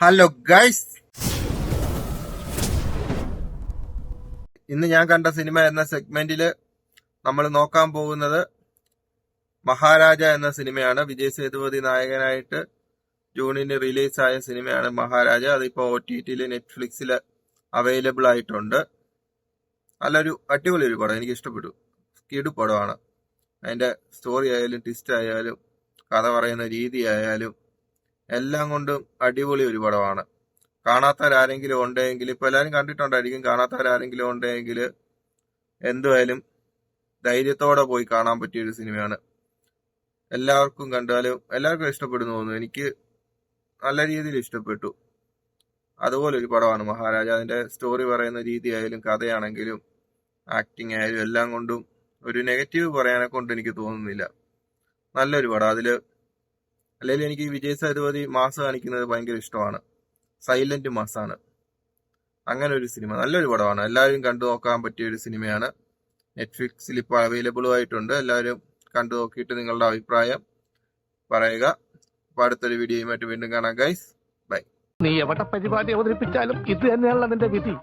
Hello guys, ഇന്ന് ഞാൻ കണ്ട സിനിമ എന്ന സെഗ്മെന്റില് നമ്മൾ നോക്കാൻ പോകുന്നത് മഹാരാജ എന്ന സിനിമയാണ്. വിജയ് സേതുപതി നായകനായിട്ട് ജൂണിന് റിലീസായ സിനിമയാണ് മഹാരാജ. അതിപ്പോ OTT നെറ്റ്ഫ്ലിക്സില് അവൈലബിൾ ആയിട്ടുണ്ട്. നല്ലൊരു അടിപൊളി ഒരു പടം, എനിക്ക് ഇഷ്ടപ്പെട്ടു. കിടു പടമാണ്. അതിന്റെ സ്റ്റോറി ആയാലും ട്വിസ്റ്റ് ആയാലും കഥ പറയുന്ന രീതി ആയാലും എല്ലാം കൊണ്ടും അടിപൊളി ഒരു പടമാണ്. കാണാത്തവരാരെങ്കിലും ഉണ്ടെങ്കിൽ, ഇപ്പൊ എല്ലാവരും കണ്ടിട്ടുണ്ടായിരിക്കും, കാണാത്തവരാരെങ്കിലും ഉണ്ടെങ്കിൽ എന്തുമായാലും ധൈര്യത്തോടെ പോയി കാണാൻ പറ്റിയ ഒരു സിനിമയാണ്. എല്ലാവർക്കും കണ്ടാലും എല്ലാവർക്കും ഇഷ്ടപ്പെടുന്നു തോന്നുന്നു. എനിക്ക് നല്ല രീതിയിൽ ഇഷ്ടപ്പെട്ടു. അതുപോലെ ഒരു പടമാണ് മഹാരാജ. അതിന്റെ സ്റ്റോറി പറയുന്ന രീതി ആയാലും കഥയാണെങ്കിലും ആക്ടിങ് ആയാലും എല്ലാം കൊണ്ടും ഒരു നെഗറ്റീവ് പറയാനെ കൊണ്ട് എനിക്ക് തോന്നുന്നില്ല. നല്ലൊരു പടം. അല്ലെങ്കിൽ എനിക്ക് വിജയ് സേതുപതി മാസ് കാണിക്കുന്നത് ഭയങ്കര ഇഷ്ടമാണ്. സൈലന്റ് മാസാണ്. അങ്ങനെ ഒരു സിനിമ, നല്ലൊരു പടമാണ്. എല്ലാവരും കണ്ടു നോക്കാൻ പറ്റിയ ഒരു സിനിമയാണ്. നെറ്റ്ഫ്ലിക്സിൽ ഇപ്പോൾ അവൈലബിളും ആയിട്ടുണ്ട്. എല്ലാവരും കണ്ടു നോക്കിയിട്ട് നിങ്ങളുടെ അഭിപ്രായം പറയുക. അപ്പൊ അടുത്തൊരു വീഡിയോയുമായിട്ട് വീണ്ടും കാണാം ഗൈസ്. ബൈ. നീ എവിടെ പരിപാടി അവതരിപ്പിച്ചാലും ഇത് തന്നെയാണല്ലോ നിന്റെ വിധി.